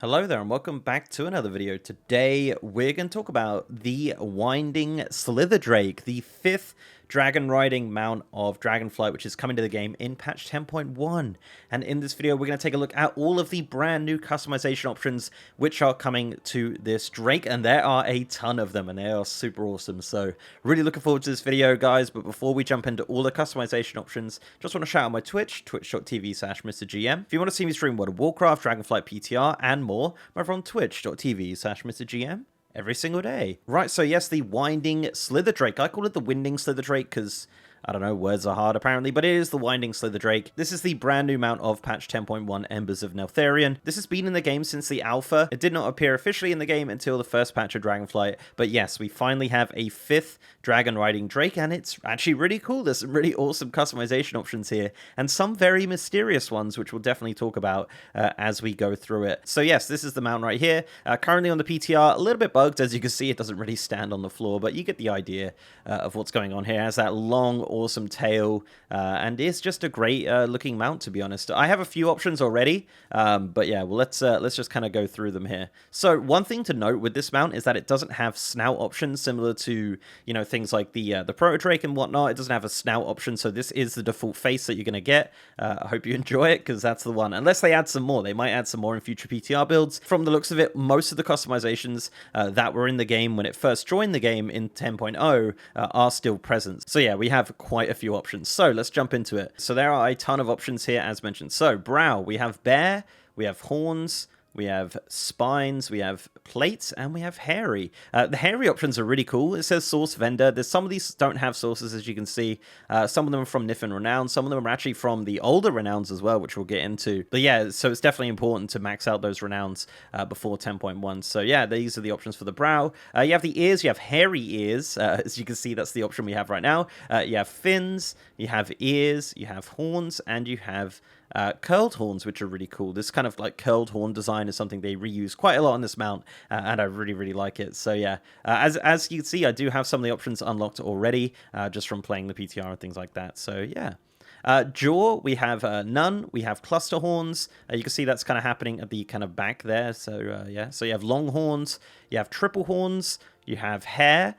Hello there and welcome back to another video. Today we're going to talk about the Winding Slitherdrake, the fifth Dragonriding mount of Dragonflight, which is coming to the game in patch 10.1. And in this video we're going to take a look at all of the brand new customization options which are coming to this Drake, and there are a ton of them and they are super awesome. So really looking forward to this video, guys. But before we jump into all the customization options, just want to shout out my Twitch, twitch.tv/MrGM. If you want to see me stream World of Warcraft, Dragonflight PTR and more, I'm over on twitch.tv/MrGM every single day. Right, so yes, the Winding Slitherdrake. I call it the Winding Slitherdrake because, I don't know, words are hard apparently, but it is the Winding Slitherdrake. This is the brand new mount of patch 10.1 Embers of Neltharion. This has been in the game since the alpha. It did not appear officially in the game until the first patch of Dragonflight, but yes, we finally have a fifth Dragonriding Drake, and it's actually really cool. There's some really awesome customization options here, and some very mysterious ones, which we'll definitely talk about as we go through it. So yes, this is the mount right here. Currently on the PTR, a little bit bugged. As you can see, it doesn't really stand on the floor, but you get the idea of what's going on here. It has that long, awesome tail, and it's just a great looking mount, to be honest. I have a few options already, but yeah, well, let's just kind of go through them here. So one thing to note with this mount is that it doesn't have snout options similar to, you know, things like the Proto-Drake and whatnot. It doesn't have a snout option, so this is the default face that you're going to get. I hope you enjoy it, because that's the one. Unless they add some more. They might add some more in future PTR builds. From the looks of it, most of the customizations that were in the game when it first joined the game in 10.0 are still present. So yeah, we have quite a few options. So let's jump into it. So there are a ton of options here, as mentioned. So brow, we have bear, we have horns, we have spines, we have plates, and we have hairy. The hairy options are really cool. It says source vendor. There's some of these don't have sources, as you can see. Some of them are from Nifn Renown. Some of them are actually from the older Renowns as well, which we'll get into. But yeah, so it's definitely important to max out those Renowns before 10.1. So yeah, these are the options for the brow. You have the ears. You have hairy ears. As you can see, that's the option we have right now. You have fins, you have ears, you have horns, and you have curled horns, which are really cool. This kind of like curled horn design is something they reuse quite a lot on this mount, and I really like it. So yeah, as you can see, I do have some of the options unlocked already, just from playing the PTR and things like that. So yeah. Jaw, we have none, we have cluster horns. You can see that's kind of happening at the kind of back there. So yeah, so you have long horns, you have triple horns, you have hair,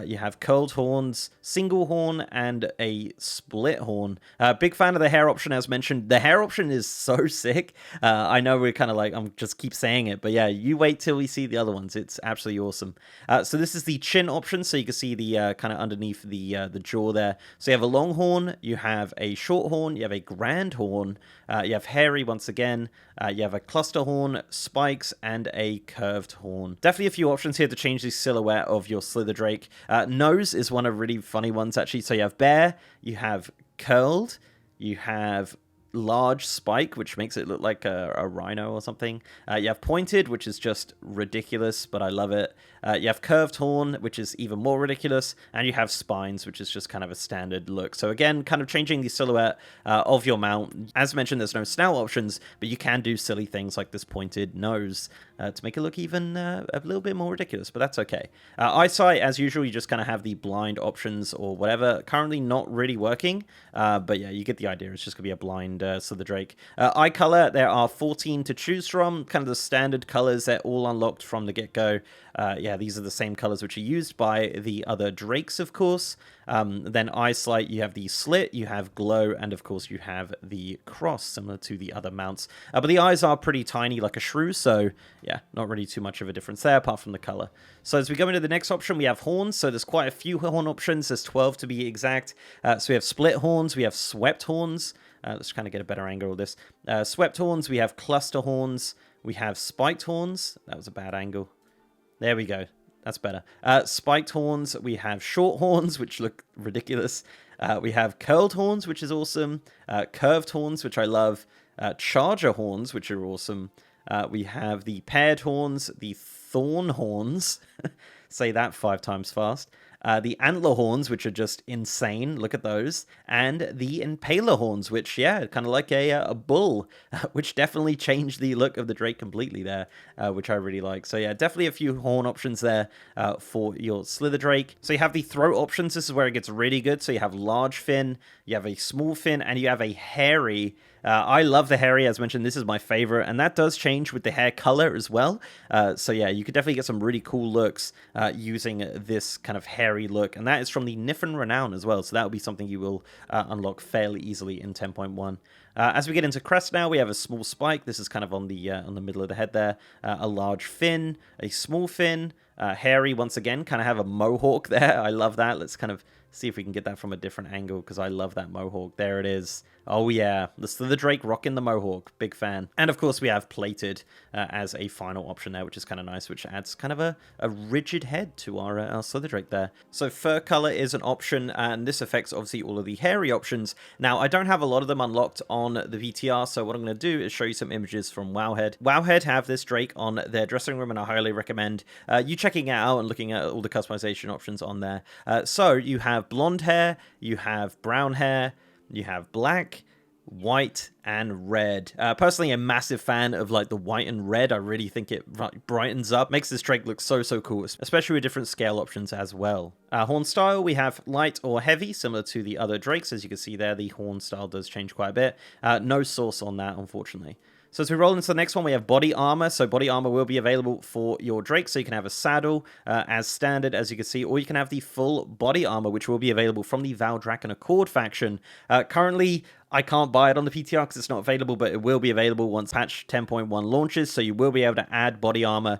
you have curled horns, single horn, and a split horn. Big fan of the hair option, as mentioned. The hair option is so sick. I know we're kind of like, I'm just keep saying it, but yeah, you wait till we see the other ones. It's absolutely awesome. So this is the chin option, so you can see the kind of underneath the jaw there. So you have a long horn, you have a short horn, you have a grand horn, you have hairy once again, you have a cluster horn, spikes, and a curved horn. Definitely a few options here to change the silhouette of your Slitherdrake. Nose is one of really funny ones, actually. So you have bear, you have curled, you have large spike, which makes it look like a rhino or something. You have pointed, which is just ridiculous, but I love it. You have curved horn, which is even more ridiculous, and you have spines, which is just kind of a standard look. So again, kind of changing the silhouette of your mount. As mentioned, there's no snout options, but you can do silly things like this pointed nose to make it look even a little bit more ridiculous, but that's okay. Eyesight, as usual, you just kind of have the blind options or whatever. Currently not really working, but yeah, you get the idea. It's just going to be a blind Slitherdrake. Eye color, there are 14 to choose from, kind of the standard colors. They're all unlocked from the get-go. Yeah, these are the same colors which are used by the other Drakes, of course. Then eyesight, you have the slit, you have glow, and of course you have the cross, similar to the other mounts. But the eyes are pretty tiny, like a shrew, so yeah, not really too much of a difference there, apart from the color. So as we go into the next option, we have horns. So there's quite a few horn options. There's 12 to be exact. So we have split horns, we have swept horns. Let's kind of get a better angle of this. Swept horns, we have cluster horns, we have spiked horns. That was a bad angle. There we go. That's better. Spiked horns, we have short horns, which look ridiculous. We have curled horns, which is awesome. Curved horns, which I love. Charger horns, which are awesome. We have the paired horns, the thorn horns. Say that 5 times fast. The antler horns, which are just insane. Look at those. And the impaler horns, which, yeah, kind of like a bull, which definitely changed the look of the Drake completely there, which I really like. So, yeah, definitely a few horn options there for your Slitherdrake. So you have the throat options. This is where it gets really good. So you have large fin, you have a small fin, and you have a hairy I love the hairy, as mentioned, this is my favorite, and that does change with the hair color as well. So yeah, you could definitely get some really cool looks using this kind of hairy look, and that is from the Niffen Renown as well, so that will be something you will unlock fairly easily in 10.1. As we get into crest now, we have a small spike. This is kind of on the middle of the head there. A large fin, a small fin, hairy once again, kind of have a mohawk there. I love that. Let's kind of see if we can get that from a different angle, because I love that mohawk. There it is. Oh yeah, the Slitherdrake rocking the mohawk. Big fan. And of course we have plated as a final option there, which is kind of nice, which adds kind of a rigid head to our Slitherdrake there. So fur color is an option, and this affects obviously all of the hairy options. Now I don't have a lot of them unlocked on the VTR, so what I'm going to do is show you some images from Wowhead. Wowhead have this Drake on their dressing room, and I highly recommend you checking it out and looking at all the customization options on there. So you have blonde hair, you have brown hair, you have black, white, and red. Personally, a massive fan of like the white and red. I really think it brightens up, makes this Drake look so cool, especially with different scale options as well. Horn style, we have light or heavy, similar to the other Drakes. As you can see there, the horn style does change quite a bit. No source on that, unfortunately. So as we roll into the next one, we have body armor. So body armor will be available for your Drake. So you can have a saddle as standard, as you can see, or you can have the full body armor, which will be available from the Valdrakken Accord faction. Currently, I can't buy it on the PTR because it's not available, but it will be available once patch 10.1 launches, so you will be able to add body armor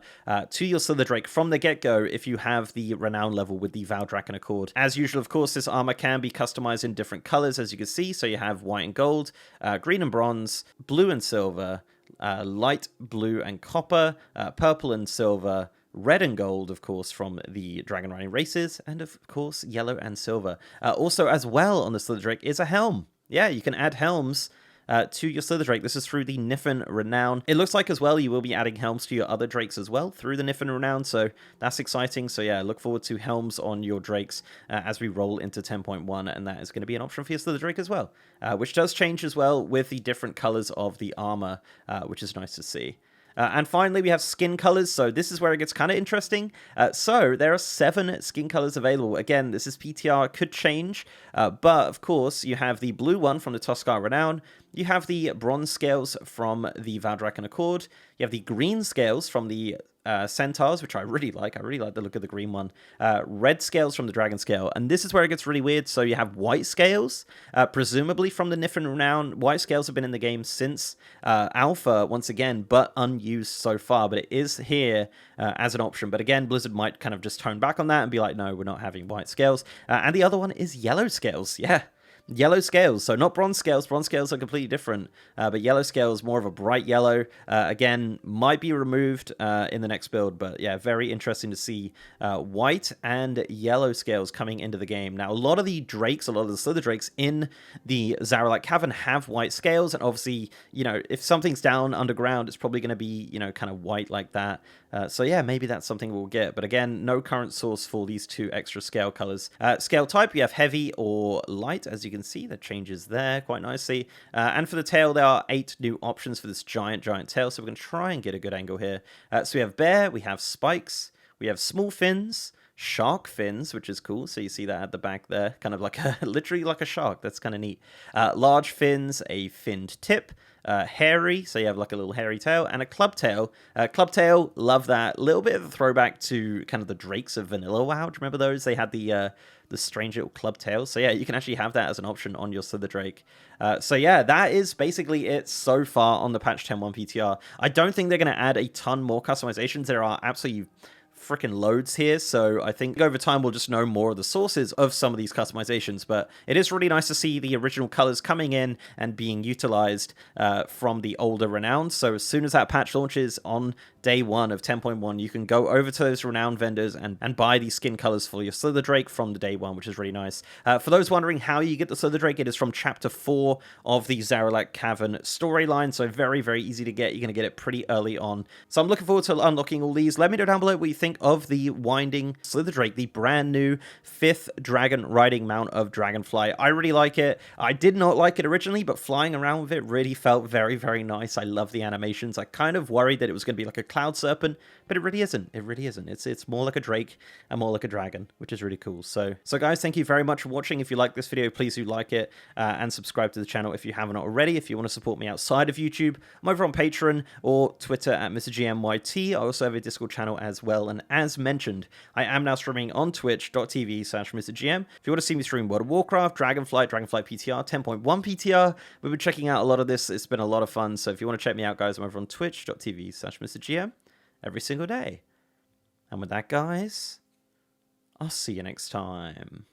to your Slitherdrake from the get-go if you have the Renown level with the Valdrakken Accord. As usual, of course, this armor can be customized in different colors, as you can see, so you have white and gold, green and bronze, blue and silver, light blue and copper, purple and silver, red and gold, of course, from the Dragonriding races, and of course, yellow and silver. Also, as well on the Slitherdrake is a helm. Yeah, you can add helms to your Slitherdrake. This is through the Niffen Renown. It looks like as well you will be adding helms to your other Drakes as well through the Niffen Renown, so that's exciting. So yeah, look forward to helms on your Drakes as we roll into 10.1, and that is going to be an option for your Slitherdrake as well, which does change as well with the different colors of the armor, which is nice to see. And finally, we have skin colors. So this is where it gets kind of interesting. So there are 7 skin colors available. Again, this is PTR, could change. But of course, you have the blue one from the Tuscar Renown. You have the bronze scales from the Valdrakken Accord. You have the green scales from the centaurs, which I really like. I really like the look of the green one. Red scales from the dragon scale. And this is where it gets really weird. So you have white scales, presumably from the Niffen Renown. White scales have been in the game since Alpha, once again, but unused so far. But it is here as an option. But again, Blizzard might kind of just tone back on that and be like, no, we're not having white scales. And the other one is yellow scales. Yeah. Yellow scales, so not bronze scales. Bronze scales are completely different, but yellow scales, more of a bright yellow. Again, might be removed in the next build, but yeah, very interesting to see white and yellow scales coming into the game. Now, a lot of the Drakes, a lot of the Slither in the Zaralite Cavern have white scales, and obviously, you know, if something's down underground, it's probably going to be, you know, kind of white like that. So yeah, maybe that's something we'll get. But again, no current source for these 2 extra scale colors. Scale type, we have heavy or light, as you can see, that changes there quite nicely. And for the tail, there are 8 new options for this giant tail. So we're going to try and get a good angle here. So we have bear, we have spikes, we have small fins, shark fins, which is cool. So you see that at the back there, kind of like literally like a shark. That's kind of neat. Large fins, a finned tip, hairy, so you have like a little hairy tail, and a club tail. Club tail, love that. Little bit of a throwback to kind of the Drakes of Vanilla WoW. Do you remember those? They had the strange little club tail. So yeah, you can actually have that as an option on your Slitherdrake. So yeah, that is basically it so far on the patch 10.1 PTR. I don't think they're going to add a ton more customizations. There are absolutely freaking loads here, so I think over time we'll just know more of the sources of some of these customizations, but it is really nice to see the original colors coming in and being utilized from the older Renown. So as soon as that patch launches on day 1 of 10.1, you can go over to those Renown vendors and buy these skin colors for your Slitherdrake from the day 1, which is really nice. For those wondering how you get the Slitherdrake, it is from chapter 4 of the Zaralite Cavern storyline, so very easy to get. You're going to get it pretty early on. So I'm looking forward to unlocking all these. Let me know down below what you think think of the Winding Slitherdrake, the brand new 5th dragon riding mount of Dragonfly. I really like it. I did not like it originally, but flying around with it really felt very, very nice. I love the animations. I kind of worried that it was going to be like a cloud serpent, but it really isn't. It really isn't. It's more like a drake and more like a dragon, which is really cool. So guys, thank you very much for watching. If you like this video, please do like it and subscribe to the channel if you haven't already. If you want to support me outside of YouTube, I'm over on Patreon or Twitter at MrGMYT. I also have a Discord channel as well. And as mentioned, I am now streaming on twitch.tv/MrGM. If you want to see me stream World of Warcraft, Dragonflight PTR, 10.1 PTR, we've been checking out a lot of this. It's been a lot of fun. So if you want to check me out, guys, I'm over on twitch.tv/MrGM every single day. And with that, guys, I'll see you next time.